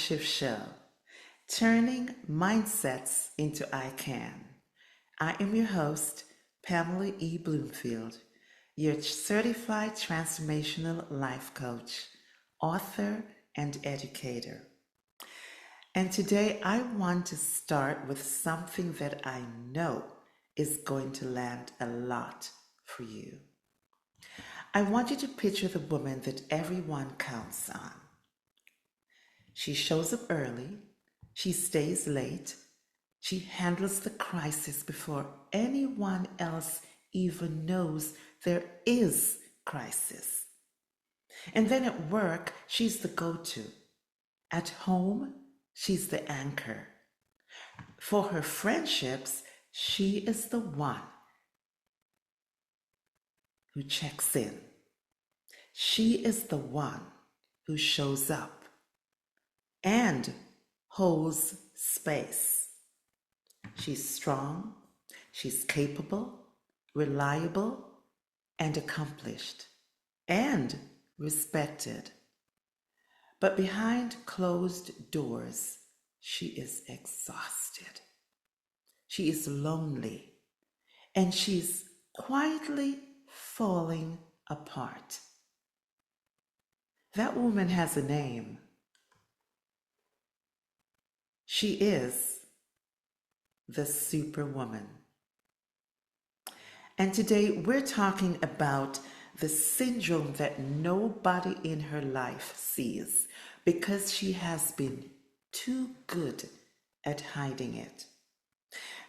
MindShift show, turning mindsets into ICAN. I am your host, Pamela E. Bloomfield, your certified transformational life coach, author, and educator. And today I want to start with something that I know is going to land a lot for you. I want you to picture the woman that everyone counts on. She shows up early, she stays late, she handles the crisis before anyone else even knows there is crisis. And then at work, she's the go-to. At home, she's the anchor. For her friendships, she is the one who checks in. She is the one who shows up and holds space. She's strong, she's capable, reliable, and accomplished, and respected. But behind closed doors, she is exhausted. She is lonely, and she's quietly falling apart. That woman has a name. She is the Superwoman. And today we're talking about the syndrome that nobody in her life sees because she has been too good at hiding it.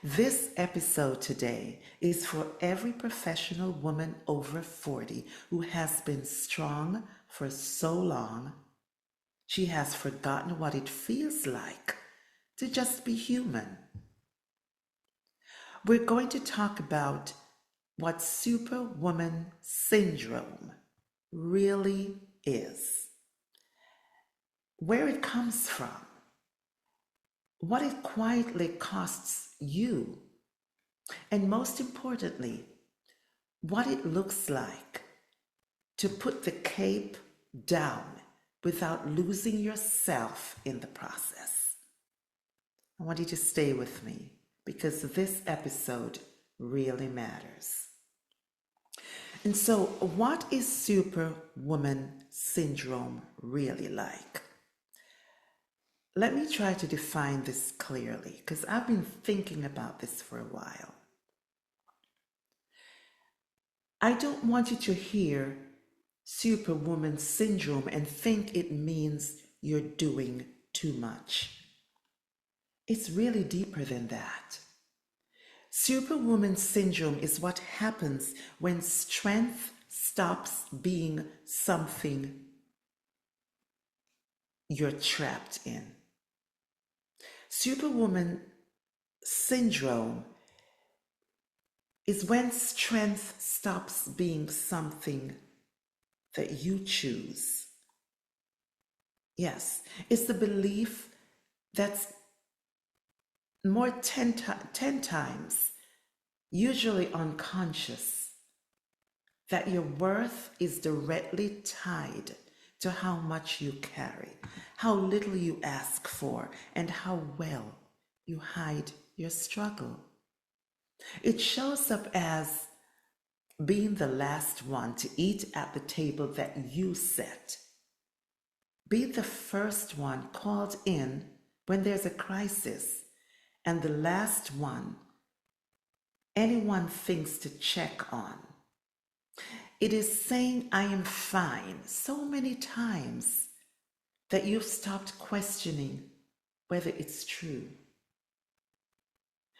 This episode today is for every professional woman over 40 who has been strong for so long, she has forgotten what it feels like to just be human. We're going to talk about what Superwoman Syndrome really is, where it comes from, what it quietly costs you, and most importantly, what it looks like to put the cape down without losing yourself in the process. I want you to stay with me because this episode really matters. And so, what is Superwoman Syndrome really like? Let me try to define this clearly because I've been thinking about this for a while. I don't want you to hear Superwoman Syndrome and think it means you're doing too much. It's really deeper than that. Superwoman Syndrome is what happens when strength stops being something you're trapped in. Superwoman Syndrome is when strength stops being something that you choose. Yes, it's the belief that's more 10 times, usually unconscious, that your worth is directly tied to how much you carry, how little you ask for, and how well you hide your struggle. It shows up as being the last one to eat at the table that you set. Be the first one called in when there's a crisis, and the last one anyone thinks to check on. It is saying I am fine so many times that you've stopped questioning whether it's true.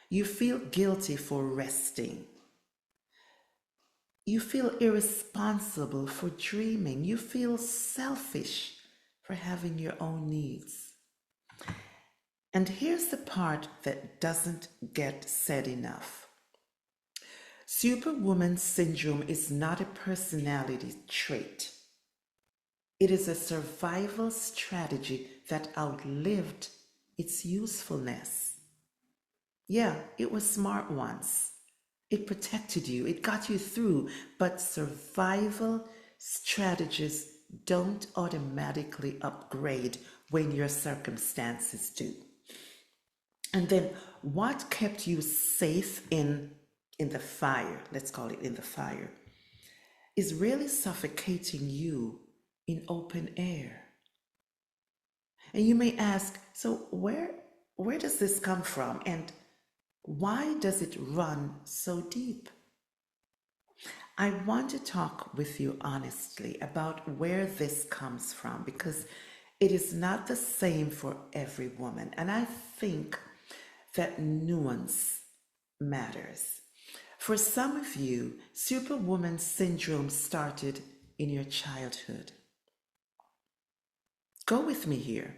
You feel guilty for resting. You feel irresponsible for dreaming. You feel selfish for having your own needs. And here's the part that doesn't get said enough. Superwoman Syndrome is not a personality trait. It is a survival strategy that outlived its usefulness. Yeah, it was smart once. It protected you, it got you through, but survival strategies don't automatically upgrade when your circumstances do. And then what kept you safe in the fire, let's call it in the fire, is really suffocating you in open air. And you may ask, so where does this come from? And why does it run so deep? I want to talk with you honestly about where this comes from, because it is not the same for every woman. And I think that nuance matters. For some of you, Superwoman Syndrome started in your childhood. Go with me here.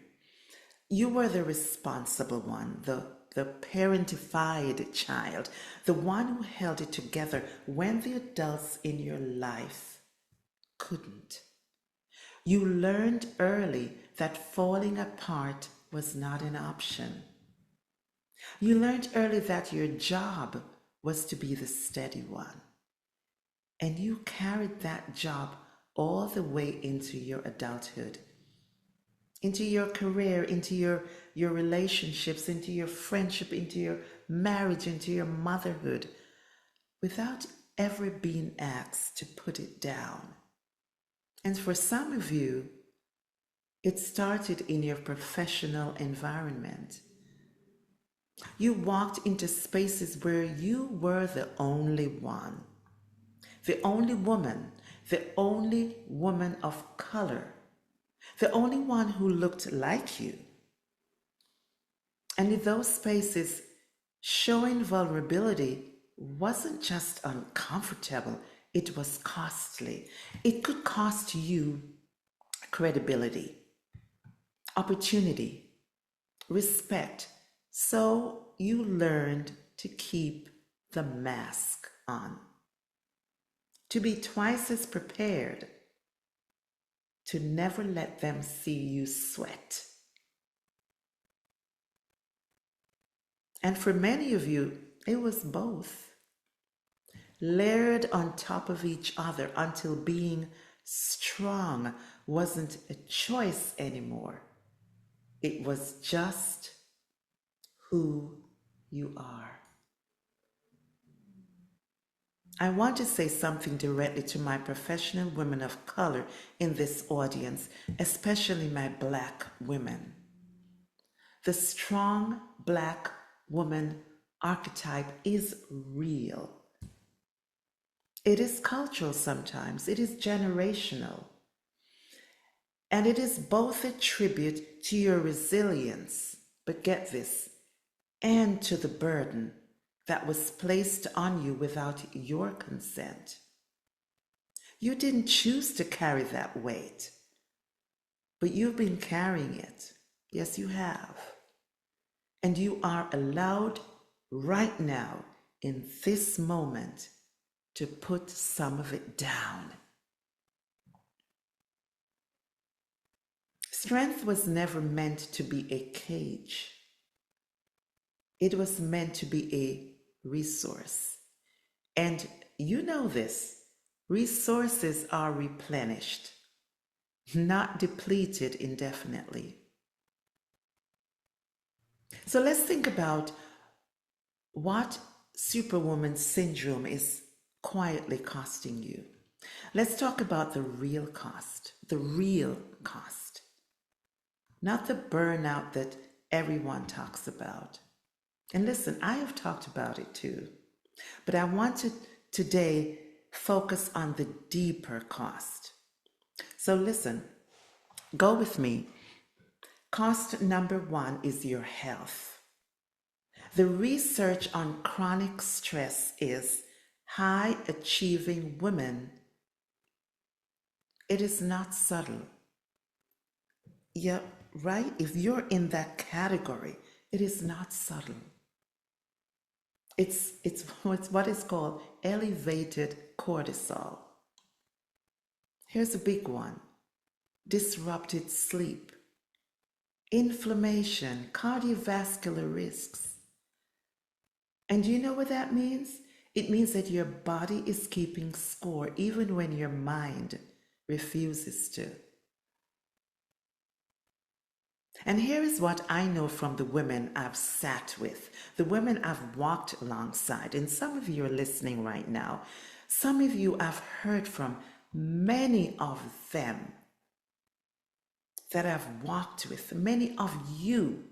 You were the responsible one, the parentified child, the one who held it together when the adults in your life couldn't. You learned early that falling apart was not an option. You learned early that your job was to be the steady one. And you carried that job all the way into your adulthood, into your career, into your relationships, into your friendship, into your marriage, into your motherhood, without ever being asked to put it down. And for some of you, it started in your professional environment. You walked into spaces where you were the only one, the only woman of color, the only one who looked like you. And in those spaces, showing vulnerability wasn't just uncomfortable, it was costly. It could cost you credibility, opportunity, respect. So you learned to keep the mask on, to be twice as prepared, to never let them see you sweat. And for many of you, it was both, layered on top of each other until being strong wasn't a choice anymore. It was just who you are. I want to say something directly to my professional women of color in this audience, especially my Black women. The strong Black woman archetype is real. It is cultural sometimes, it is generational. And it is both a tribute to your resilience, but get this, and to the burden that was placed on you without your consent. You didn't choose to carry that weight, but you've been carrying it. Yes, you have. And you are allowed right now, in this moment, to put some of it down. Strength was never meant to be a cage. It was meant to be a resource. And you know this, resources are replenished, not depleted indefinitely. So let's think about what Superwoman Syndrome is quietly costing you. Let's talk about the real cost, not the burnout that everyone talks about. And listen, I have talked about it too, but I want to today focus on the deeper cost. So listen, go with me. Cost number one is your health. The research on chronic stress is high achieving women. It is not subtle. Yeah, right? If you're in that category, it is not subtle. It's what is called elevated cortisol. Here's a big one. Disrupted sleep, inflammation, cardiovascular risks. And do you know what that means? It means that your body is keeping score even when your mind refuses to. And here is what I know from the women I've sat with, the women I've walked alongside. And some of you are listening right now. Some of you I've heard from, many of them that I've walked with, many of you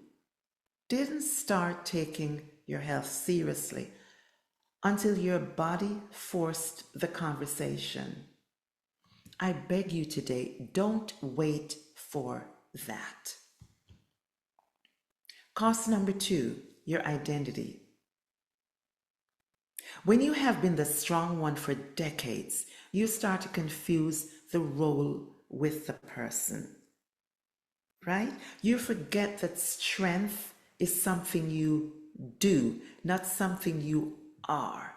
didn't start taking your health seriously until your body forced the conversation. I beg you today, don't wait for that. Cost number 2, your identity. When you have been the strong one for decades, you start to confuse the role with the person, right? You forget that strength is something you do, not something you are.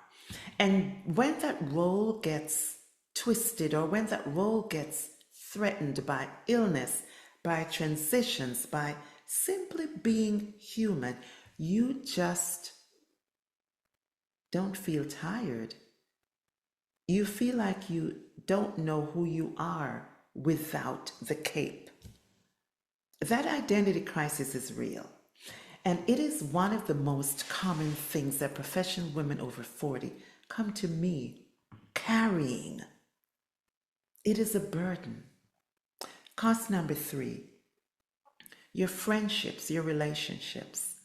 And when that role gets twisted, or when that role gets threatened by illness, by transitions, by simply being human, you just don't feel tired. You feel like you don't know who you are without the cape. That identity crisis is real. And it is one of the most common things that professional women over 40 come to me carrying. It is a burden. Cost number 3, your friendships, your relationships.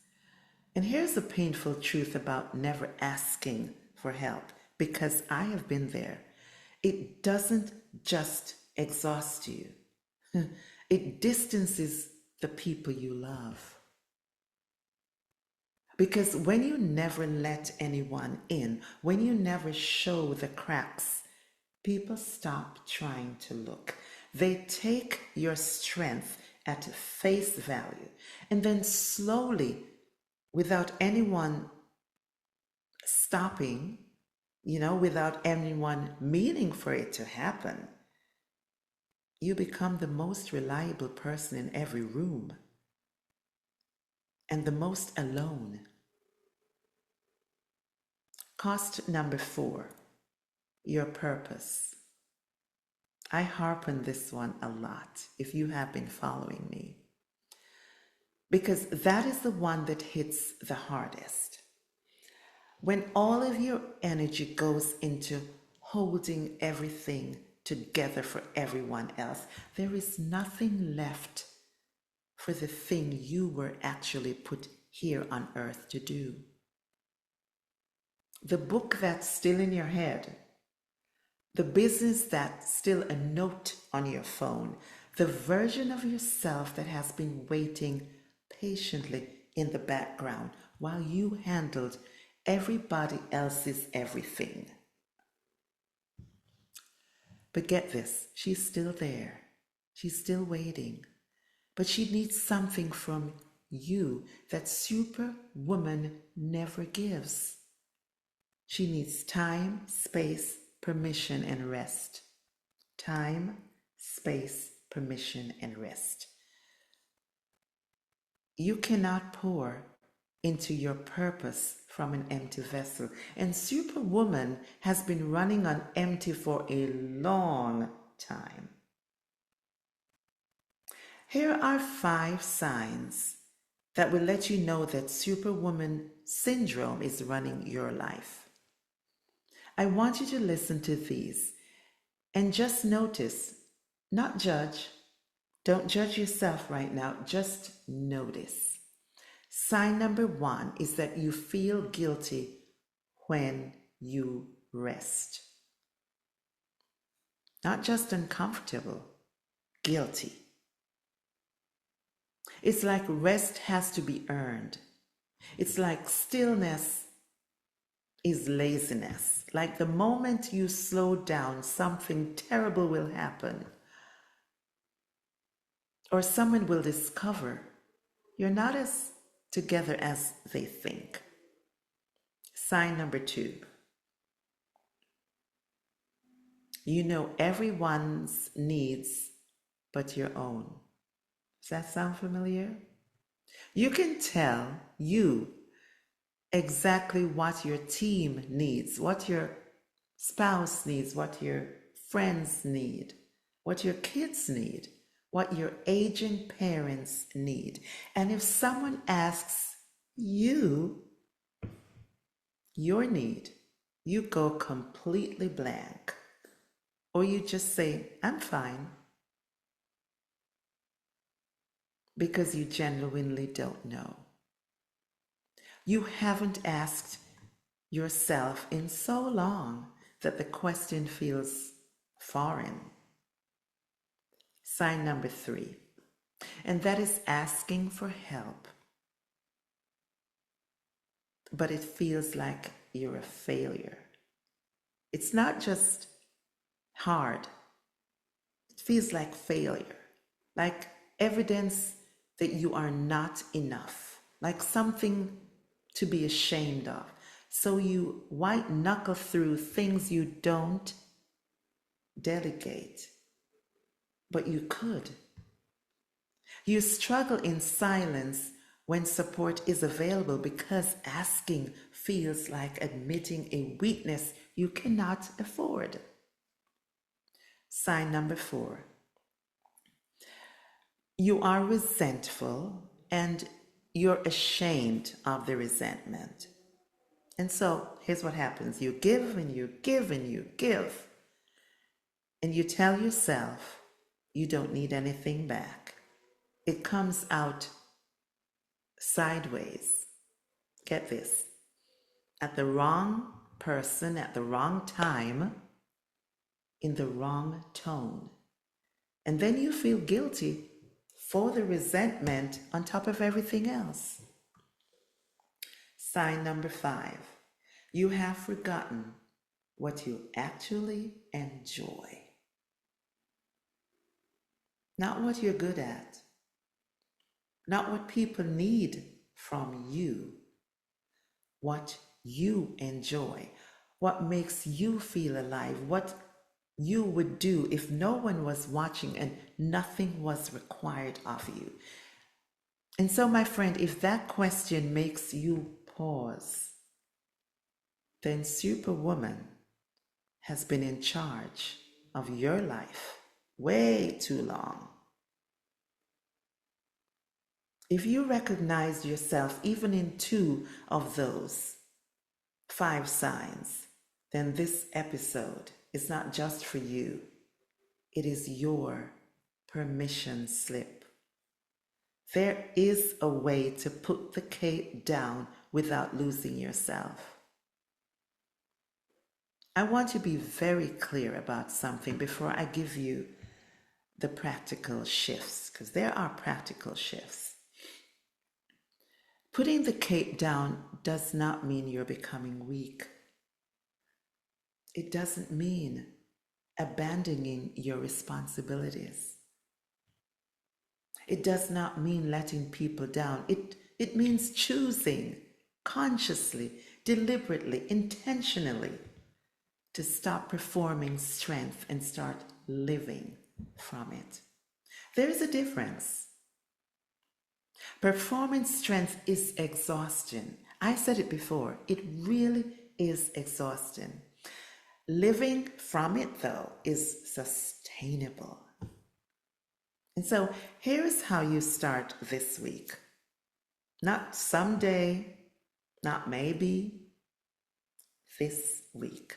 And here's the painful truth about never asking for help, because I have been there. It doesn't just exhaust you. It distances the people you love. Because when you never let anyone in, when you never show the cracks, people stop trying to look. They take your strength at face value, and then slowly, without anyone stopping, without anyone meaning for it to happen, you become the most reliable person in every room and the most alone. Cost number 4, your purpose. I harp on this one a lot if you have been following me, because that is the one that hits the hardest. When all of your energy goes into holding everything together for everyone else, there is nothing left for the thing you were actually put here on earth to do. The book that's still in your head, the business that's still a note on your phone, the version of yourself that has been waiting patiently in the background while you handled everybody else's everything. But get this, she's still there. She's still waiting. But she needs something from you that Superwoman never gives. She needs time, space, permission, and rest. Time, space, permission, and rest. You cannot pour into your purpose from an empty vessel. And Superwoman has been running on empty for a long time. Here are 5 signs that will let you know that Superwoman Syndrome is running your life. I want you to listen to these and just notice, not judge. Don't judge yourself right now, just notice. Sign number 1 is that you feel guilty when you rest. Not just uncomfortable, guilty. It's like rest has to be earned. It's like stillness is laziness. Like the moment you slow down, something terrible will happen. Or someone will discover you're not as together as they think. Sign number 2. You know everyone's needs but your own. Does that sound familiar? You can tell exactly what your team needs, what your spouse needs, what your friends need, what your kids need, what your aging parents need. And if someone asks you your need, you go completely blank. Or you just say, I'm fine, because you genuinely don't know. You haven't asked yourself in so long that the question feels foreign. Sign number 3, and that is asking for help, but it feels like you're a failure. It's not just hard, it feels like failure, like evidence that you are not enough, like something to be ashamed of. So you white knuckle through things you don't delegate, but you could. You struggle in silence when support is available because asking feels like admitting a weakness you cannot afford. Sign number 4. You are resentful and you're ashamed of the resentment. And so here's what happens. You give and you give and you give. And you tell yourself you don't need anything back. It comes out sideways. Get this. At the wrong person, at the wrong time, in the wrong tone. And then you feel guilty for the resentment on top of everything else. Sign number 5. You have forgotten what you actually enjoy. Not what you're good at. Not what people need from you. What you enjoy. What makes you feel alive. What you would do if no one was watching and nothing was required of you. And so, my friend, if that question makes you pause, then Superwoman has been in charge of your life way too long. If you recognize yourself even in 2 of those 5 signs, then this episode is not just for you. It is your permission slip. There is a way to put the cape down without losing yourself. I want to be very clear about something before I give you the practical shifts, because there are practical shifts. Putting the cape down does not mean you're becoming weak. It doesn't mean abandoning your responsibilities. It does not mean letting people down. It means choosing consciously, deliberately, intentionally to stop performing strength and start living from it. There is a difference. Performance strength is exhaustion. I said it before, it really is exhausting. Living from it, though, is sustainable. And so here's how you start this week. Not someday, not maybe, this week.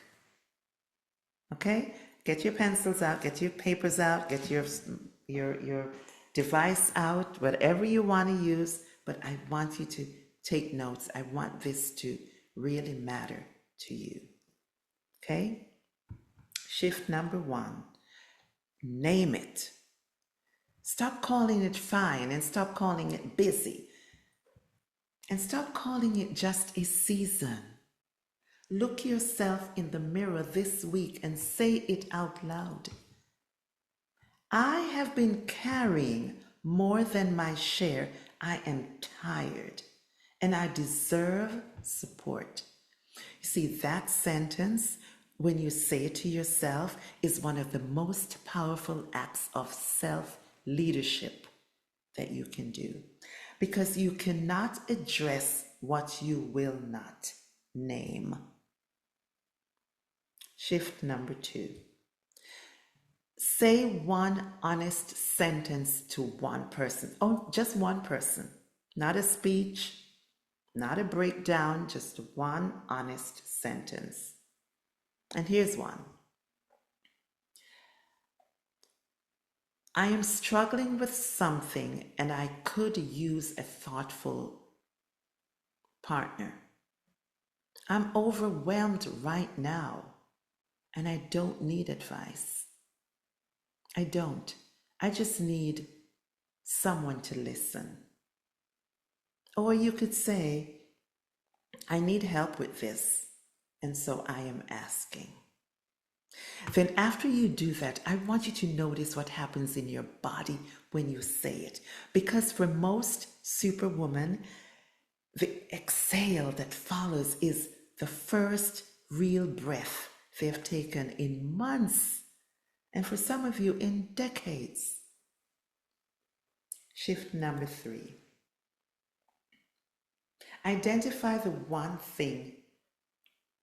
Okay? Get your pencils out, get your papers out, get your device out, whatever you want to use, but I want you to take notes. I want this to really matter to you. Okay? Shift number 1, name it. Stop calling it fine and stop calling it busy. And stop calling it just a season. Look yourself in the mirror this week and say it out loud. I have been carrying more than my share. I am tired and I deserve support. You see, that sentence, when you say it to yourself, is one of the most powerful acts of self-leadership that you can do. Because you cannot address what you will not name. Shift number 2. Say one honest sentence to one person. Oh, just one person. Not a speech, not a breakdown, just one honest sentence. And here's one. I am struggling with something and I could use a thoughtful partner. I'm overwhelmed right now and I don't need advice. I don't. I just need someone to listen. Or you could say, I need help with this, and so I am asking. Then after you do that, I want you to notice what happens in your body when you say it. Because for most superwoman, the exhale that follows is the first real breath they've taken in months, and for some of you in decades. Shift number 3. Identify the one thing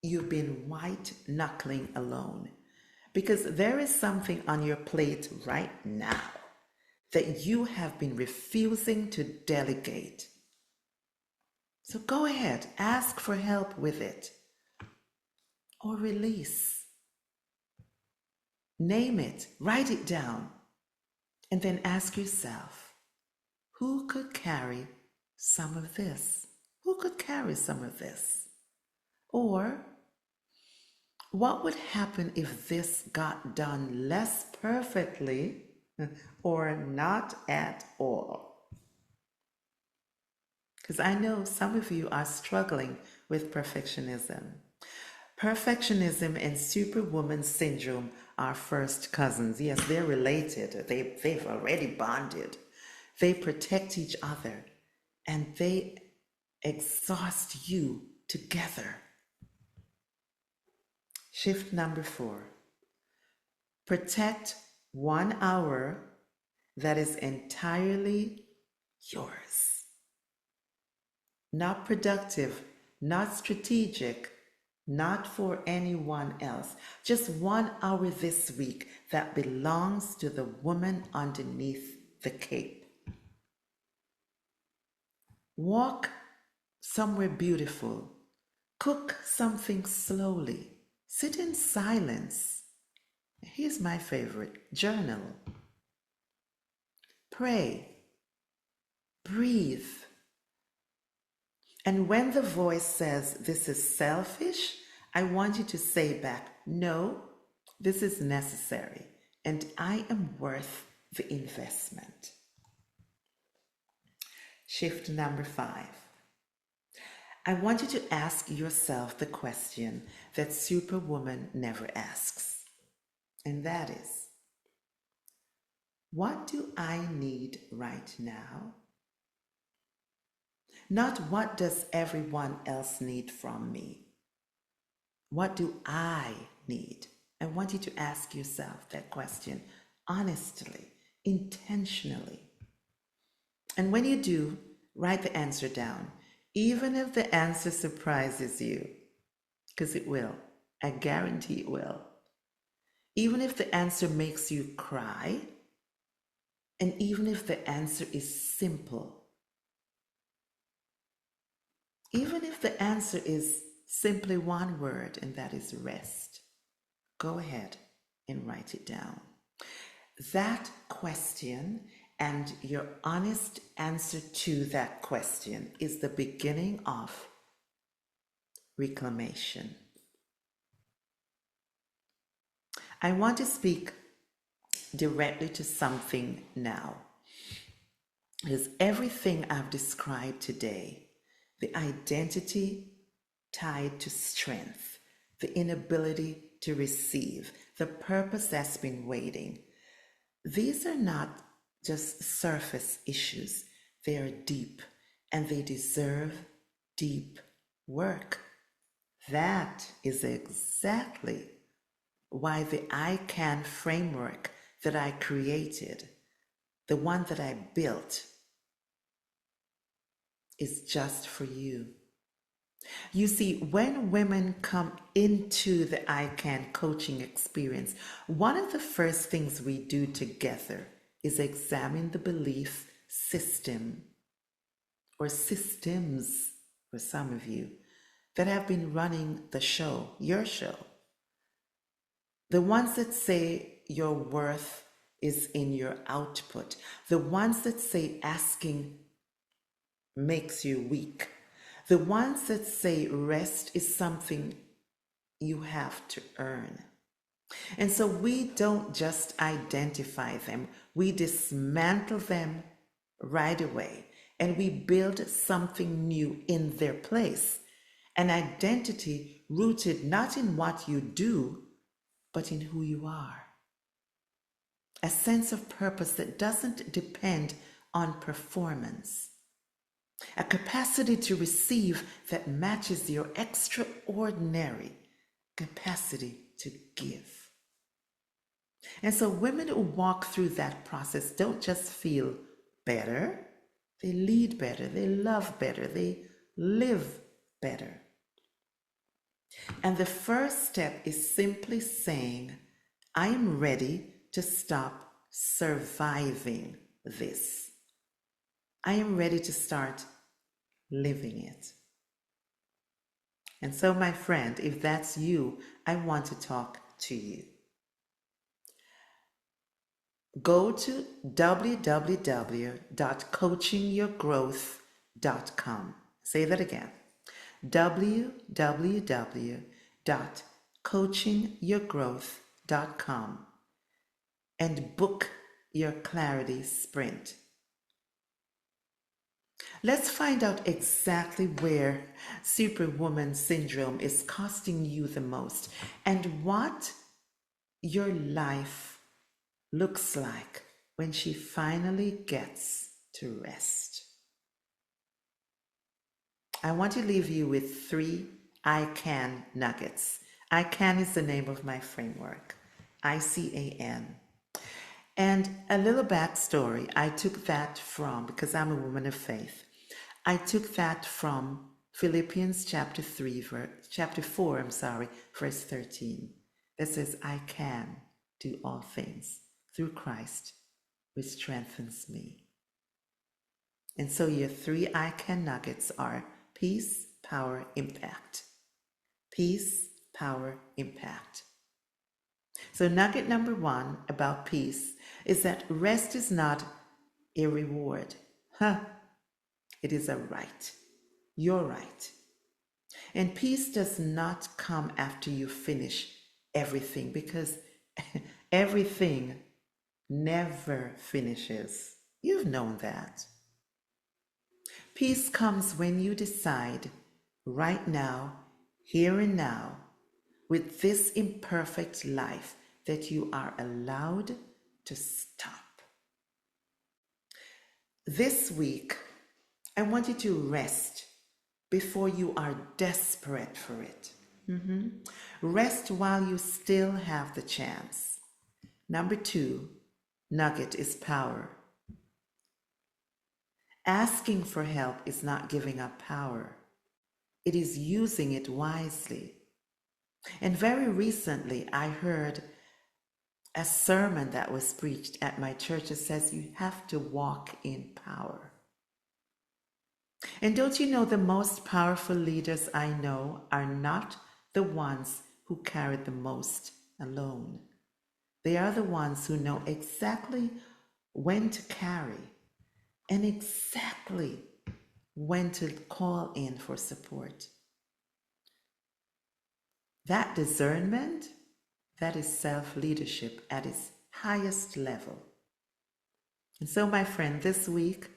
you've been white knuckling alone, because there is something on your plate right now that you have been refusing to delegate. So go ahead, ask for help with it or release. Name it, write it down, and then ask yourself, who could carry some of this? Who could carry some of this? Or what would happen if this got done less perfectly or not at all? Because I know some of you are struggling with perfectionism. Perfectionism and Superwoman Syndrome are first cousins. Yes, they're related. They've already bonded. They protect each other and they exhaust you together. Shift number 4. Protect 1 hour that is entirely yours. Not productive, not strategic, not for anyone else. Just 1 hour this week that belongs to the woman underneath the cape. Walk somewhere beautiful. Cook something slowly. Sit in silence. Here's my favorite. Journal. Pray. Breathe. And when the voice says, this is selfish, I want you to say back, no, this is necessary, and I am worth the investment. Shift number 5. I want you to ask yourself the question that Superwoman never asks, and that is, what do I need right now? Not what does everyone else need from me? What do I need? I want you to ask yourself that question honestly, intentionally. And when you do, write the answer down, even if the answer surprises you, because it will. I guarantee it will. Even if the answer makes you cry, and even if the answer is simple, even if the answer is simply one word, and that is rest, go ahead and write it down. That question and your honest answer to that question is the beginning of reclamation. I want to speak directly to something now. Because everything I've described today, the identity tied to strength, the inability to receive, the purpose that's been waiting, these are not just surface issues. They are deep and they deserve deep work. That is exactly why the ICAN framework that I created, the one that I built, is just for you. You see, when women come into the ICAN coaching experience, one of the first things we do together is examine the belief system or systems for some of you that have been running the show, your show. The ones that say your worth is in your output, the ones that say asking makes you weak, the ones that say rest is something you have to earn. And so we don't just identify them, we dismantle them right away and we build something new in their place. An identity rooted not in what you do, but in who you are. A sense of purpose that doesn't depend on performance. A capacity to receive that matches your extraordinary capacity to give. And so women who walk through that process don't just feel better, they lead better, they love better, they live better. And the first step is simply saying, I am ready to stop surviving this. I am ready to start living it. And so, my friend, if that's you, I want to talk to you. Go to www.coachingyourgrowth.com. Say that again. www.coachingyourgrowth.com and book your clarity sprint. Let's find out exactly where Superwoman Syndrome is costing you the most and what your life looks like when she finally gets to rest. I want to leave you with 3 ICAN nuggets. ICAN is the name of my framework, ICAN. And a little backstory, I took that from, because I'm a woman of faith, I took that from Philippians chapter 4, verse 13. That says, I can do all things through Christ, which strengthens me. And so your 3 ICAN nuggets are peace, power, impact. Peace, power, impact. So nugget number 1 about peace is that rest is not a reward. It is a right. Your right. And peace does not come after you finish everything, because everything never finishes. You've known that. Peace comes when you decide right now, here and now, with this imperfect life, that you are allowed to stop. This week, I want you to rest before you are desperate for it. Rest while you still have the chance. Number 2, nugget is power. Asking for help is not giving up power. It is using it wisely. And very recently, I heard a sermon that was preached at my church that says you have to walk in power. And don't you know the most powerful leaders I know are not the ones who carry the most alone. They are the ones who know exactly when to carry and exactly when to call in for support. That discernment, that is self-leadership at its highest level. And so, my friend, this week,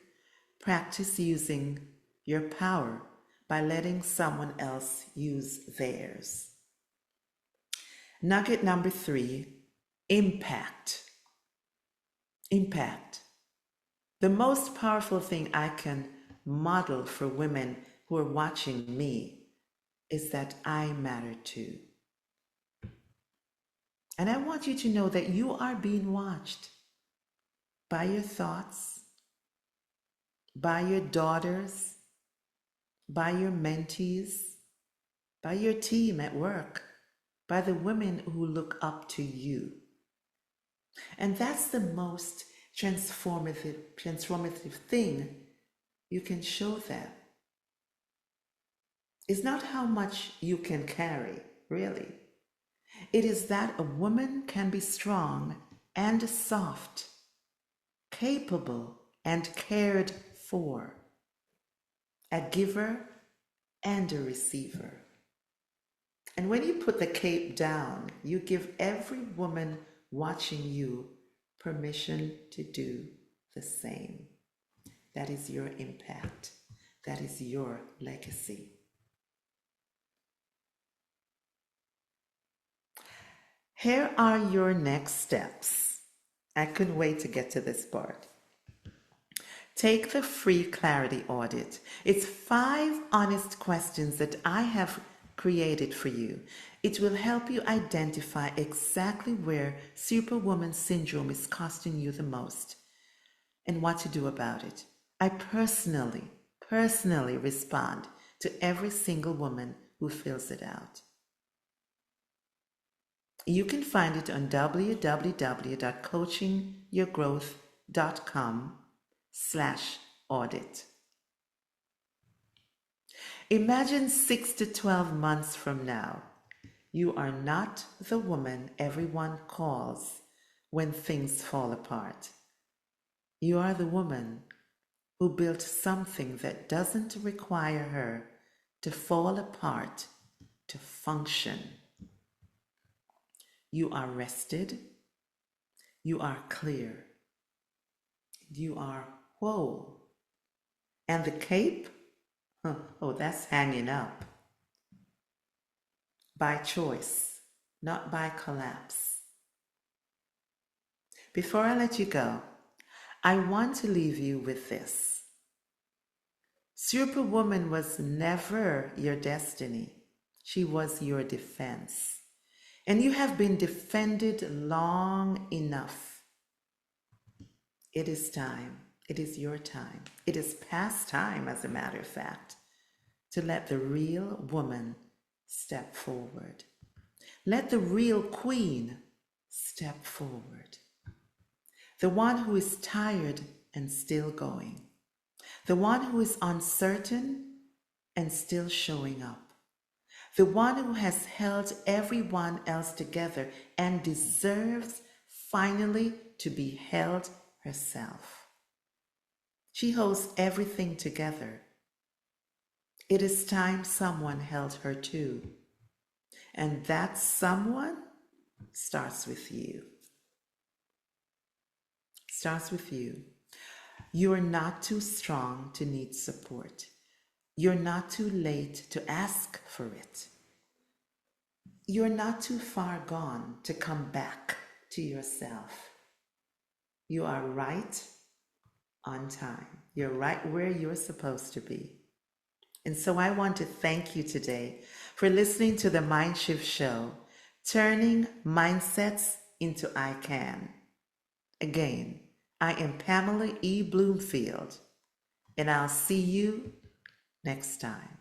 practice using your power by letting someone else use theirs. Nugget number 3, impact. Impact. The most powerful thing I can model for women who are watching me is that I matter too. And I want you to know that you are being watched by your thoughts, by your daughters, by your mentees, by your team at work, by the women who look up to you. And that's the most transformative thing you can show them. It's not how much you can carry, really. It is that a woman can be strong and soft, capable and cared for, a giver and a receiver. And when you put the cape down, you give every woman watching you permission to do the same. That is your impact. That is your legacy. Here are your next steps. I couldn't wait to get to this part. Take the free clarity audit. It's 5 honest questions that I have created for you. It will help you identify exactly where Superwoman Syndrome is costing you the most and what to do about it. I personally respond to every single woman who fills it out. You can find it on www.coachingyourgrowth.com/audit. Imagine 6 to 12 months from now, you are not the woman everyone calls when things fall apart. You are the woman who built something that doesn't require her to fall apart to function. You are rested, you are clear, you are whole. And the cape? Oh, that's hanging up. By choice, not by collapse. Before I let you go, I want to leave you with this. Superwoman was never your destiny. She was your defense. And you have been defended long enough. It is time. It is your time. It is past time, as a matter of fact, to let the real woman step forward. Let the real queen step forward. The one who is tired and still going. The one who is uncertain and still showing up. The one who has held everyone else together and deserves finally to be held herself. She holds everything together. It is time someone held her too. And that someone starts with you. Starts with you. You are not too strong to need support. You're not too late to ask for it. You're not too far gone to come back to yourself. You are right on time. You're right where you're supposed to be. And so I want to thank you today for listening to the MindShift show, turning mindsets into ICAN. Again, I am Pamela E. Bloomfield, and I'll see you next time.